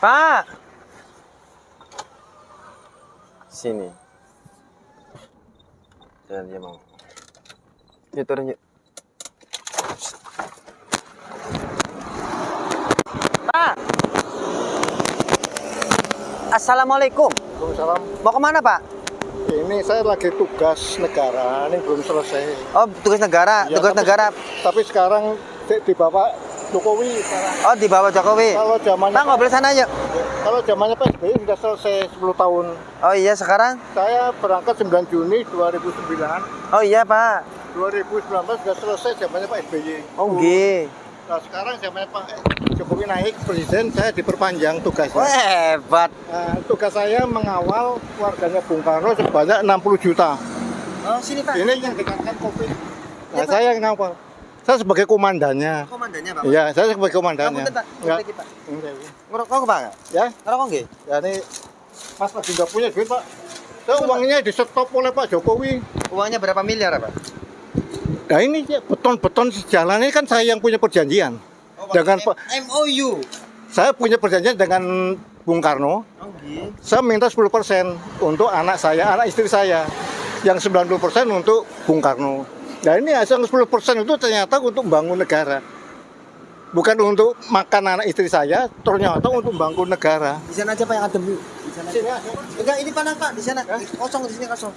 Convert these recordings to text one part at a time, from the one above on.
Pak. Sini. Jangan dia mau. Yuk turun yuk. Pak. Assalamualaikum. Waalaikumsalam. Mau kemana Pak? Ini saya lagi tugas negara, ini belum selesai. Oh, tugas negara, Ya, tugas negara. Tapi sekarang di Bapak Jokowi sekarang. Oh, di bawah Jokowi. Kalau zamannya Pak, ngobrol sana yuk. Kalau zamannya PSBY sudah selesai 10 tahun. Oh iya, sekarang? Saya berangkat 9 Juni 2009. Oh iya Pak. 2019 sudah selesai zamannya Pak SBY. Oh nggih. Nah, sekarang zamannya Pak Jokowi naik presiden, saya diperpanjang tugasnya. Wah, hebat. Nah, tugas saya mengawal keluarganya Bung Karno sebanyak 60 juta. Oh, sini Pak. Ini yang dikatakan COVID. Nah, saya yang ngawal. Saya sebagai komandannya. Komandannya Pak. Iya, saya sebagai komandannya. Kamu Pak. Ya. Pak. Enggak. Ngerokok Pak? Ya, Ngerokok nggih? ya ini Mas lagi nggak punya duit Pak. Saya uangnya di stop oleh Pak Jokowi. Uangnya berapa miliar Pak? Nah ini ya, beton-beton sejalan ini kan saya yang punya perjanjian. Oh, Dengan MOU. saya punya perjanjian dengan Bung Karno. Oh nggih. Saya minta 10% untuk anak saya, anak istri saya. Yang 90% untuk Bung Karno. Nah ini hasil 10% itu ternyata untuk membangun negara. Bukan untuk makan anak istri saya, ternyata untuk membangun negara. Di sana aja Pak yang adem yuk. Di sana. Sini Aja. Enggak, ini panas Pak, di sana. Kosong di sini kosong.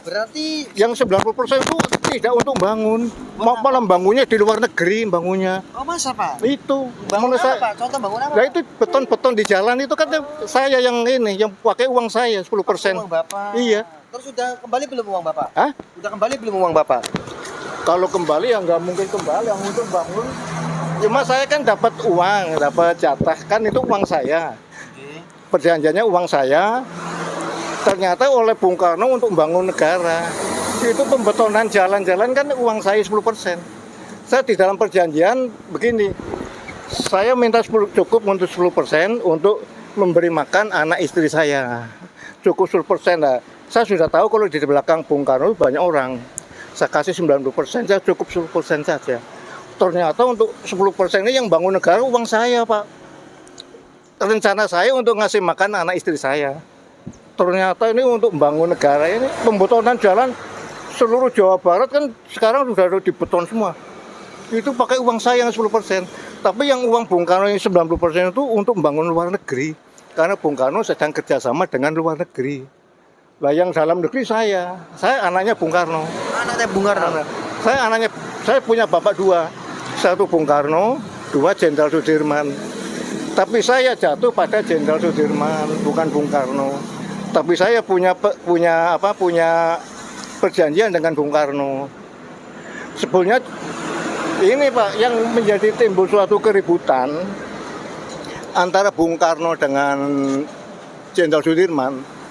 Berarti yang 90% itu tidak untuk bangun, malah bangunnya di luar negeri bangunnya. oh masa Pak? Itu Bangun menurut apa saya. Pak? Contoh bangun apa? Nah itu beton-beton di jalan itu kan saya yang ini, yang pakai uang saya 10%. Uang Bapak. Iya. Terus sudah kembali belum uang Bapak? Hah? Udah kembali belum uang Bapak? Kalau kembali ya nggak mungkin kembali, yang untuk bangun. Cuma saya kan dapat uang, dapat jatah, kan itu uang saya. Oke. Perjanjiannya uang saya. Ternyata oleh Bung Karno untuk membangun negara. Itu pembetonan jalan-jalan kan uang saya 10%. Saya di dalam perjanjian begini. Saya minta cukup untuk 10% untuk memberi makan anak istri saya. Cukup 10% lah. Saya sudah tahu kalau di belakang Bung Karno banyak orang. Saya kasih 90%, saya cukup 10% saja. Ternyata untuk 10% ini yang bangun negara uang saya, Pak. Rencana saya untuk ngasih makan anak istri saya. Ternyata ini untuk membangun negara ini, pembotonan jalan seluruh Jawa Barat kan sekarang sudah ada dibeton semua. Itu pakai uang saya yang 10%. Tapi yang uang Bung Karno yang 90% itu untuk membangun luar negeri. Karena Bung Karno sedang kerjasama dengan luar negeri. Lah yang dalam negeri saya anaknya Bung Karno. Anaknya Bung Karno. Saya punya bapak dua. Satu Bung Karno, dua Jenderal Sudirman. Tapi saya jatuh pada Jenderal Sudirman, bukan Bung Karno. Tapi saya punya perjanjian dengan Bung Karno. Sebetulnya ini Pak yang menjadi timbul suatu keributan antara Bung Karno dengan Jenderal Sudirman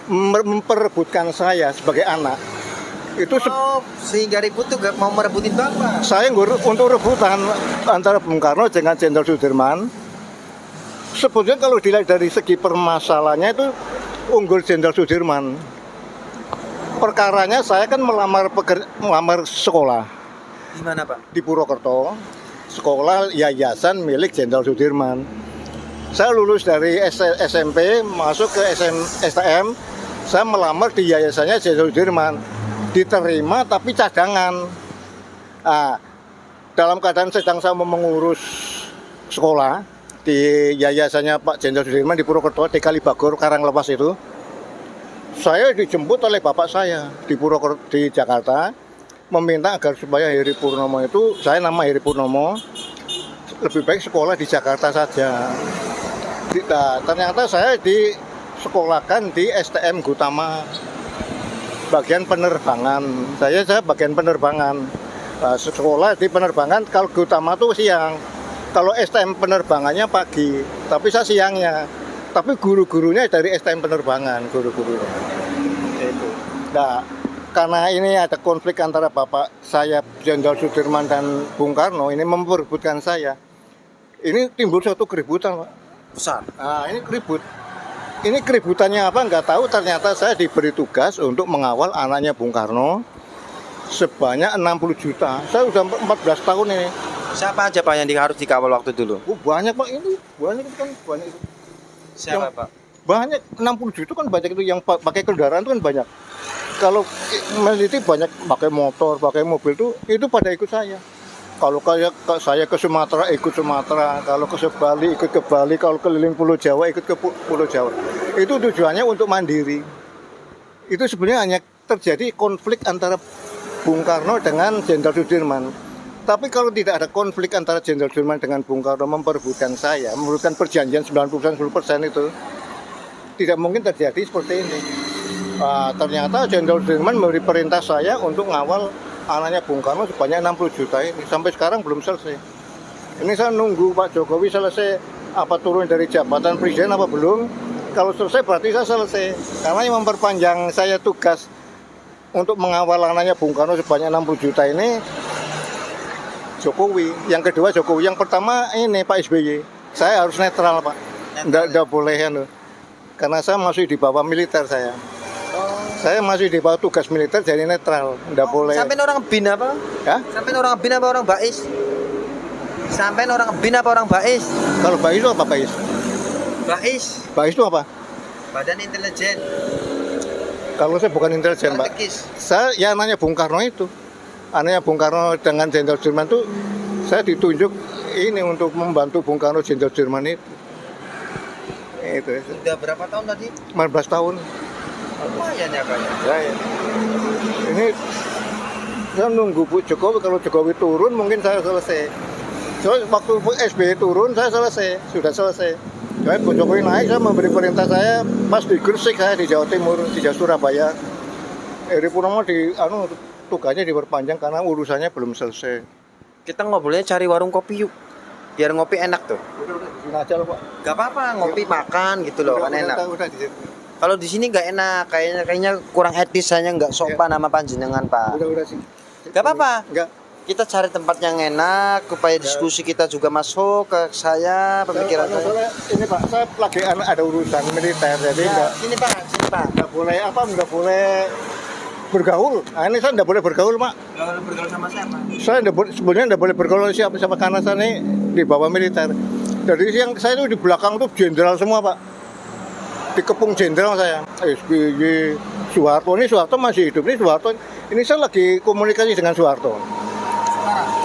memperebutkan saya sebagai anak. Itu sehingga ribut tuh gak mau merebutin Bapak. saya untuk rebutan antara Bung Karno dengan Jenderal Sudirman. Sebetulnya kalau dilihat dari segi permasalahannya itu unggul Jenderal Sudirman. Perkaranya saya kan melamar sekolah. Di mana Pak? Di Purwokerto. Sekolah yayasan milik Jenderal Sudirman. Saya lulus dari SMP masuk ke STM. Saya melamar di yayasannya Jenderal Sudirman. Diterima tapi cadangan. Nah, dalam keadaan sedang saya mengurus sekolah di yayasannya Pak Jenderal Sudirman di Purwokerto, di Kalibagor, Karanglepas itu. Saya dijemput oleh bapak saya di Purwokerto, di Jakarta, meminta agar supaya Heri Purnomo itu, saya nama Heri Purnomo, lebih baik sekolah di Jakarta saja. Nah, ternyata saya disekolahkan di STM Gutama, bagian penerbangan. Saya bagian penerbangan. Nah, sekolah di penerbangan, kalau Gutama itu siang. Kalau STM penerbangannya pagi, tapi saya siangnya. Tapi guru-gurunya dari STM penerbangan, guru-gurunya. Itu. Nah, karena ini ada konflik antara bapak saya, Jenderal Sudirman dan Bung Karno, ini memperebutkan saya. Ini timbul suatu keributan, Pak. Besar. Nah, ini keribut. Ini keributannya apa? Nggak tahu. Ternyata saya diberi tugas untuk mengawal anaknya Bung Karno sebanyak 60 juta. Saya sudah 14 tahun ini. Siapa aja Pak yang harus dikawal waktu dulu? Oh, banyak Pak, ini banyak itu kan banyak itu. Siapa Pak? Banyak 60 juta kan banyak itu yang pakai kendaraan itu kan banyak. Kalau meneliti banyak pakai motor, pakai mobil itu pada ikut saya. Kalau kayak saya ke Sumatera ikut Sumatera, kalau ke Bali ikut ke Bali, kalau keliling Pulau Jawa ikut ke Pulau Jawa. Itu tujuannya untuk mandiri. Itu sebenarnya hanya terjadi konflik antara Bung Karno dengan Jenderal Sudirman. Tapi kalau tidak ada konflik antara Jenderal Sudirman dengan Bung Karno memperebutkan saya, memperebutkan perjanjian 90% 10% itu, tidak mungkin terjadi seperti ini. Ternyata Jenderal Sudirman memberi perintah saya untuk ngawal anaknya Bung Karno sebanyak 60 juta ini. Sampai sekarang belum selesai. Ini saya nunggu Pak Jokowi selesai apa turun dari jabatan presiden apa belum. Kalau selesai berarti saya selesai. Karena yang memperpanjang saya tugas untuk mengawal anaknya Bung Karno sebanyak 60 juta ini Jokowi. Yang kedua Jokowi. Yang pertama ini Pak SBY. Saya harus netral Pak. Nggak boleh ya. Karena saya masih di bawah militer saya. Saya masih di bawah tugas militer jadi netral, nggak boleh. Sampai orang BIN apa? Ya? Sampai orang BIN apa orang Bais? Sampai orang BIN apa orang Bais? Kalau Bais itu apa Bais? Bais. Bais itu apa? Badan Intelijen. Kalau saya bukan intelijen Pak. Saya ya anaknya Bung Karno itu. Anaknya Bung Karno dengan Jenderal Sudirman itu saya ditunjuk ini untuk membantu Bung Karno Jenderal Sudirman itu. Itu. Sudah berapa tahun tadi? 15 tahun. Lumayan ya Pak. Ya. Ini saya nunggu Bu Jokowi, kalau Jokowi turun mungkin saya selesai. Soalnya waktu SBY turun saya selesai, sudah selesai. Soalnya Bu Jokowi naik saya memberi perintah saya pas di Gresik, saya di Jawa Timur, di Surabaya. Eri Purnomo tugasnya diperpanjang karena urusannya belum selesai. Kita ngobrolnya cari warung kopi yuk. Biar ngopi enak tuh. Udah di sini aja loh Pak. Gak apa-apa, ngopi makan gitu loh, kan enak. Udah di situ. Kalau di sini nggak enak, kayaknya kurang etis, saya nggak sopan sama panjenengan Pak. Udah sih. Gak apa-apa. Enggak. Kita cari tempat yang enak, supaya diskusi kita juga masuk ke saya, pemikiran saya. Soalnya ini Pak, saya lagi ada urusan militer, jadi enggak. Sini Pak. Enggak boleh bergaul. Nah, ini saya enggak boleh bergaul, Pak. Kalau bergaul sama siapa? Saya sebenarnya enggak boleh bergaul siapa karena saya ini di bawah militer. Jadi yang saya itu di belakang tuh jenderal semua, Pak. Dikepung jenderal saya. SBY, Soeharto masih hidup. Ini Soeharto. Ini saya lagi komunikasi dengan Soeharto.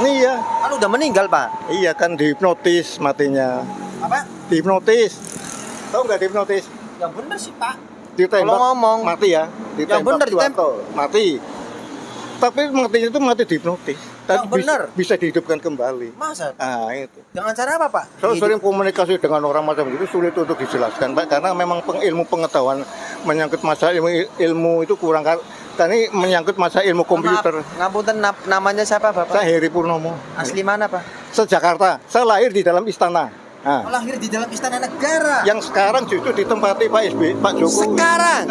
Ini ya. Kan udah meninggal Pak. Iya kan dihipnotis matinya. Apa? Dihipnotis. Tahu nggak dihipnotis? Yang bener sih Pak. Ditembak. Kalau ngomong mati ya. yang bener Soeharto. Mati. Tapi matinya itu mati dihipnotis. Yang bener. Bisa dihidupkan kembali. Masa? Ah itu. Dengan cara apa Pak? Saya sering komunikasi dengan orang macam itu sulit untuk dijelaskan Pak, karena memang ilmu pengetahuan menyangkut masalah ilmu itu kurang, karena ini menyangkut masalah ilmu komputer. Ngapunten, namanya siapa Bapak? Saya Heri Purnomo. Asli mana Pak? Se-Jakarta. Saya lahir di dalam istana. Nah, Lahir di dalam istana negara. yang sekarang justru ditempati Pak Jokowi. Sekarang?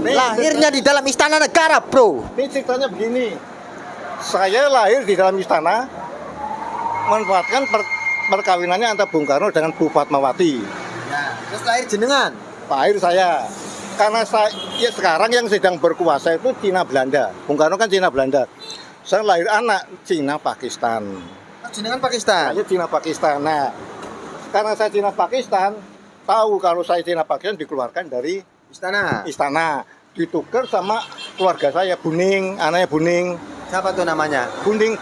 Lahirnya di dalam istana negara, Bro. Ini ceritanya begini. Saya lahir di dalam istana, memanfaatkan perkawinannya antara Bung Karno dengan Bu Fatmawati. Ya, terus lahir jenengan. Lahir saya. Karena saya ya sekarang yang sedang berkuasa itu Cina Belanda. Bung Karno kan Cina Belanda. Saya lahir anak Cina Pakistan. Jenengan Pakistan. Saya Cina Pakistan. Nah, karena saya Cina Pakistan, tahu kalau saya Cina Pakistan dikeluarkan dari istana, ditukar sama keluarga saya, Buning, anaknya Buning. Siapa tuh namanya? Buning,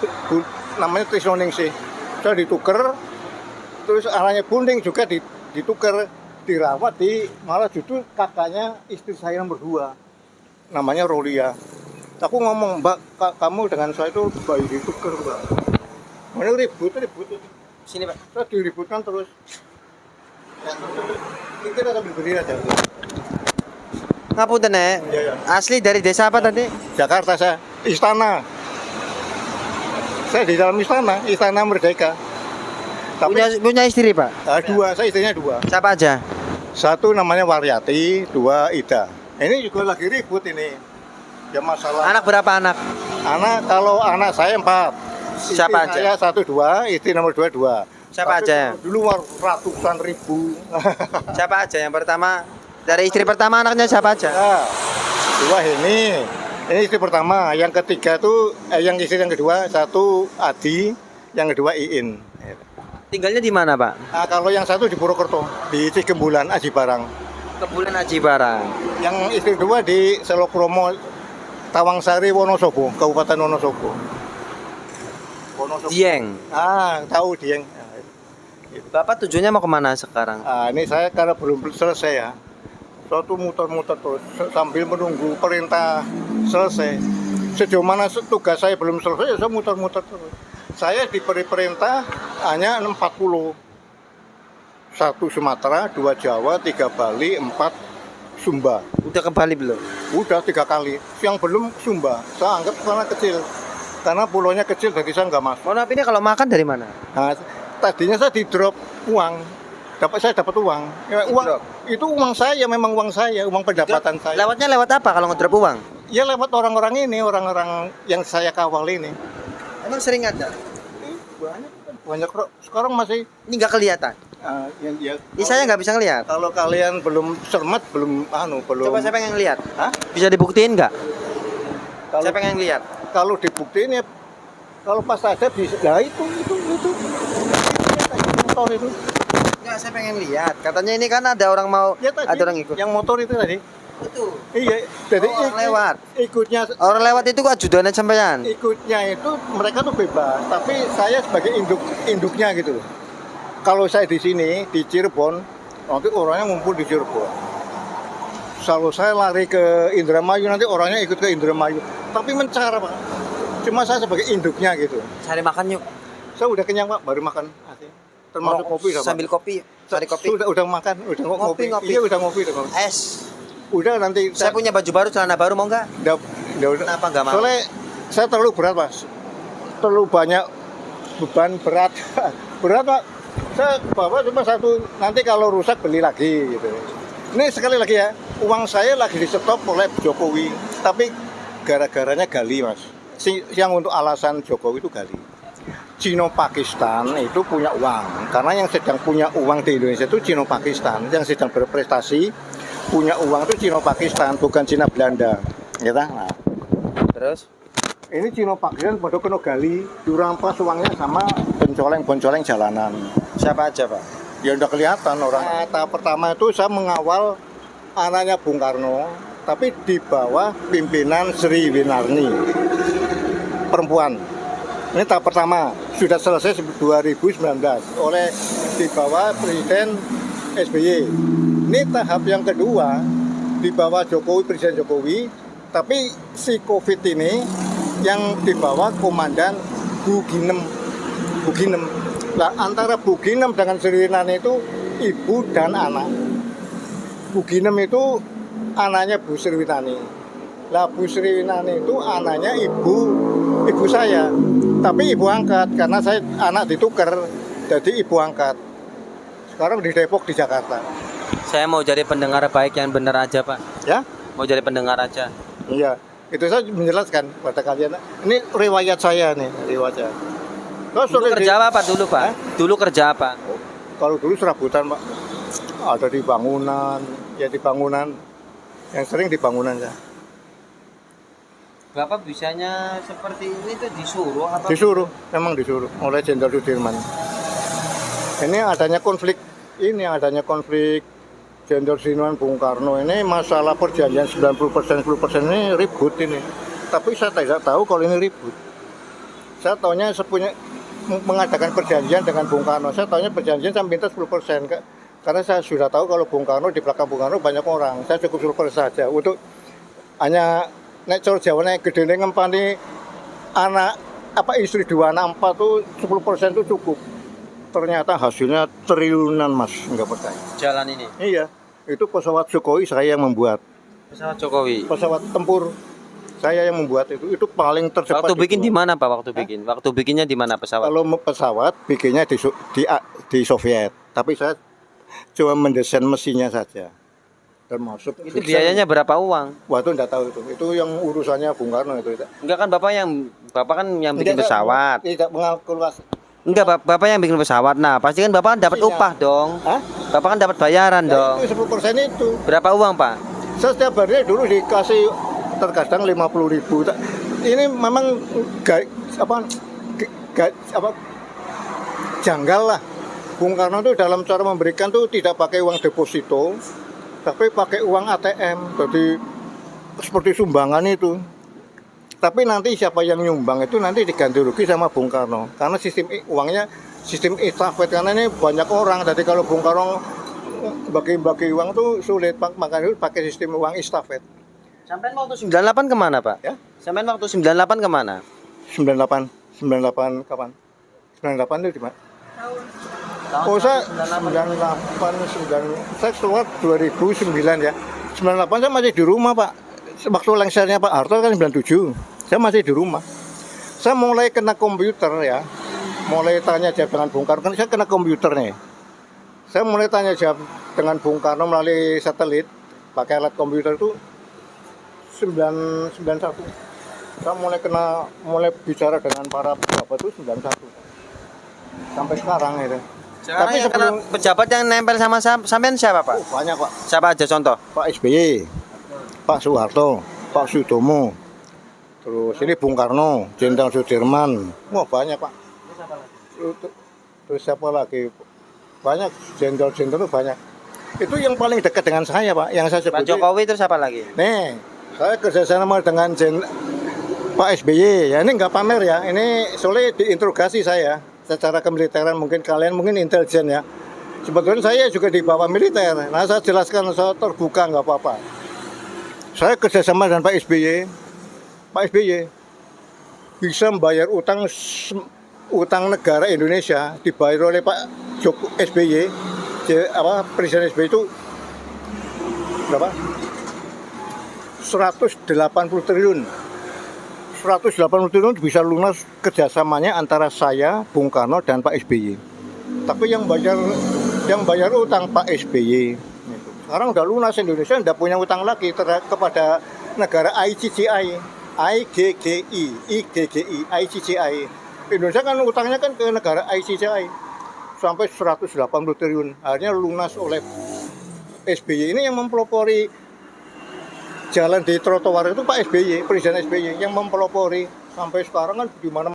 namanya Trisnoning sih. Saya ditukar, terus anaknya Buning juga ditukar, dirawat malah justru kakaknya istri saya nomor 2, namanya Rolia. Aku ngomong, Mbak, kamu dengan saya itu bayi ditukar, Mbak. Mana ribut. Sini Pak. Saya diributkan terus. Kita sambil berdiri aja. Ngapunten Nek. Iya. Asli dari desa apa tadi? Jakarta saya, istana. Saya di dalam istana Merdeka. Tapi Punya istri Pak? 2, saya istrinya 2. Siapa aja? 1 namanya Waryati, 2 Ida. Ini juga lagi ribut ini. Ya masalah. Anak berapa anak? Kalau anak saya 4. Siapa istri aja? Saya 1, 2, istri nomor 2, 2. Siapa Tapi aja? Dulu ratusan ribu. Siapa aja yang pertama? Dari istri pertama anaknya siapa aja? Ya, 2 ini istri pertama. Yang ketiga tuh yang istri yang kedua 1 Adi, yang kedua Iin. Tinggalnya di mana, Pak? Nah, kalau yang satu di Purwokerto, di Cigembulan, Aji Barang. Kebulan Aji Barang. Yang istri kedua di Selokromo, Tawangsari, Wonosobo, Kabupaten Wonosobo. Dieng. Tahu Dieng. Bapak tujuannya mau kemana sekarang? Ini saya karena belum selesai ya. Suatu muter-muter terus sambil menunggu perintah selesai. Sejauh mana tugas saya belum selesai, ya saya muter-muter terus. Saya diberi perintah hanya 40. 1 Sumatera, 2 Jawa, 3 Bali, 4 Sumba. Udah ke Bali belum? Udah 3 kali. Yang belum Sumba. Saya anggap karena kecil. Karena pulaunya kecil, jadi saya nggak masuk. Mohon maaf, ini kalau makan dari mana? Nah, tadinya saya di drop uang. Saya dapat uang. Ya, uang itu uang saya, memang uang saya, uang pendapatan saya. Lewatnya lewat apa kalau ngedrop uang? Ya lewat orang-orang ini, orang-orang yang saya kawal ini. Emang sering ada? Banyak kok. Sekarang masih Ini nggak kelihatan. Ini saya nggak bisa ngelihat. Kalau kalian belum cermat, belum. Coba saya pengen lihat. Hah? Bisa dibuktiin nggak? Kalau, Saya pengen lihat. Kalau dibuktiin ya, kalau pas ada bisa. Nah itu. Motor itu. Nggak, saya pengen lihat. Katanya ini kan ada orang mau, Ya, tadi, ada orang ikut. yang motor itu tadi. Itu. Iya, jadi Orang lewat. Ikutnya Orang lewat itu kok ajudannya sampean? ikutnya itu mereka tuh bebas, tapi saya sebagai induknya gitu. Kalau saya di sini di Cirebon, nanti orangnya ngumpul di Cirebon. Kalau saya lari ke Indramayu, nanti orangnya ikut ke Indramayu. Tapi mencar Pak. Cuma saya sebagai induknya gitu. Cari makan yuk. Saya udah kenyang Pak, baru makan. Termasuk kopi sama. Sambil kopi. Cari kopi. Udah makan, udah ngopi. Iya udah ngopi. Es. Udah nanti Saya punya baju baru, celana baru, mau nggak? udah. Kenapa nggak mau? Soalnya saya terlalu berat Mas. Terlalu banyak beban berat. Berat Pak. Saya bawa cuma satu, nanti kalau rusak beli lagi gitu. Ini sekali lagi ya, uang saya lagi di stop oleh Jokowi, tapi gara-garanya gali Mas. Yang untuk alasan Jokowi itu gali. Cina Pakistan itu punya uang, karena yang sedang punya uang di Indonesia itu Cina Pakistan, yang sedang berprestasi punya uang itu Cina Pakistan, bukan Cina Belanda, ya nah. Terus? Ini Cina Pakistan pada kena gali, dirampas uangnya sama boncoleng jalanan. Siapa aja, Pak? Ya udah kelihatan orang. Tahap pertama itu saya mengawal anaknya Bung Karno, tapi di bawah pimpinan Sri Winarni, perempuan. Ini tahap pertama sudah selesai 2019 oleh di bawah Presiden SBY. Ini tahap yang kedua di bawah Jokowi, Presiden Jokowi, tapi si COVID ini yang di bawah Komandan Buginem. Nah, antara Buginem dengan Sri Winarni itu ibu dan anak. Buginem itu anaknya Bu Sri Winarni. Lah Bu Sri Winarni itu anaknya ibu saya. Tapi ibu angkat karena saya anak ditukar jadi ibu angkat. Sekarang di Depok di Jakarta. Saya mau jadi pendengar baik yang benar aja, Pak. Ya? Mau jadi pendengar aja. Iya. Itu saya menjelaskan pada kalian. Ini riwayat saya nih, riwayat. Dulu kerja apa, Pak, dulu, Pak? Dulu kerja apa? Kalau dulu serabutan, Pak. Ada di bangunan, ya di bangunan. Yang sering di bangunan ya. Bapak bisanya seperti ini tuh disuruh apa? Disuruh, memang disuruh oleh Jenderal Sudirman. Ini adanya konflik Jenderal Sudirman Bung Karno ini masalah perjanjian 90% 10% ini ribut ini. Tapi saya tidak tahu kalau ini ribut. Saya tahunya mengadakan perjanjian dengan Bung Karno. Saya tahunya perjanjian saya minta 10%. Karena saya sudah tahu kalau Bung Karno di belakang Bung Karno banyak orang. Saya cukup 10% saja untuk hanya nek cor Jawa nek gedene ngempani anak istri 2 anak 4 tuh 10% itu cukup. Ternyata hasilnya triliunan Mas, enggak percaya. Jalan ini. Iya, itu pesawat Sukhoi saya yang membuat. Pesawat Jokowi. Pesawat tempur saya yang membuat itu paling tercepat. Waktu bikin itu. di mana, Pak? Waktu bikin? Waktu bikinnya di mana pesawat? Kalau pesawat bikinnya di Soviet, tapi saya cuma mendesain mesinnya saja. Termasuk Itu biayanya berapa uang? Wah itu enggak tahu itu. Itu yang urusannya Bung Karno itu. Enggak kan Bapak kan yang bikin pesawat. Tidak mengalkulasi. Enggak, Bapak yang bikin pesawat. Nah, pasti kan Bapak dapat upah dong. Hah? Bapak kan dapat bayaran dong. Itu 10% itu. Berapa uang, Pak? Saya setiap hari dulu dikasih terkadang 50.000. Ini memang janggal lah. Bung Karno itu dalam cara memberikan tuh tidak pakai uang deposito, tapi pakai uang ATM. Jadi seperti sumbangan itu. Tapi nanti siapa yang nyumbang itu nanti diganti rugi sama Bung Karno. Karena uangnya sistem estafet, karena ini banyak orang. Jadi kalau Bung Karno bagi-bagi uang tuh sulit, makanya pakai sistem uang estafet. Sampai waktu 98 kemana Pak? Ya? Sampai waktu 98 kemana? 98 kapan? 98 itu di mana? Oh, saya 98 saya keluar 2009 ya. 98 saya masih di rumah, Pak. Waktu lengsernya Pak Harto kan 97. Saya masih di rumah. Saya mulai kena komputer ya. Mulai tanya jawab dengan Bung Karno, kan saya kena komputer nih. Saya mulai tanya jawab dengan Bung Karno melalui satelit, pakai alat komputer itu 91. Saya mulai bicara dengan para pejabat itu 91. Sampai sekarang itu. Sekarang yang kena pejabat yang nempel sama sampean siapa Pak? Oh, banyak Pak. Siapa aja contoh? Pak SBY, Pak Soeharto, Pak Sutomo, terus ini Bung Karno, Jenderal Sudirman. Wah banyak Pak. Terus siapa lagi? Banyak jenderal-jenderal itu banyak. Itu yang paling dekat dengan saya Pak. Yang saya sebut. Pak Jokowi terus siapa lagi? Nih, saya kerjasama dengan Pak SBY. Ya ini nggak pamer ya. Ini soalnya diinterogasi saya. Secara kemiliteran mungkin kalian intelijen ya. Sebetulnya saya juga di bawah militer. Nah saya jelaskan, saya terbuka nggak apa-apa. Saya kerjasama dengan Pak SBY. Pak SBY bisa membayar utang negara Indonesia dibayar oleh Pak SBY. Presiden SBY itu berapa? 180 triliun. 180 triliun bisa lunas kerjasamanya antara saya, Bung Karno dan Pak SBY. Tapi yang bayar utang Pak SBY. Sekarang udah lunas, Indonesia tidak punya utang lagi kepada negara ICCI, ICCI. Indonesia kan utangnya kan ke negara ICCI sampai 180 triliun. Akhirnya lunas oleh SBY. Ini yang mempelopori jalan di trotoar itu Pak SBY, Presiden SBY yang mempelopori sampai sekarang kan di mana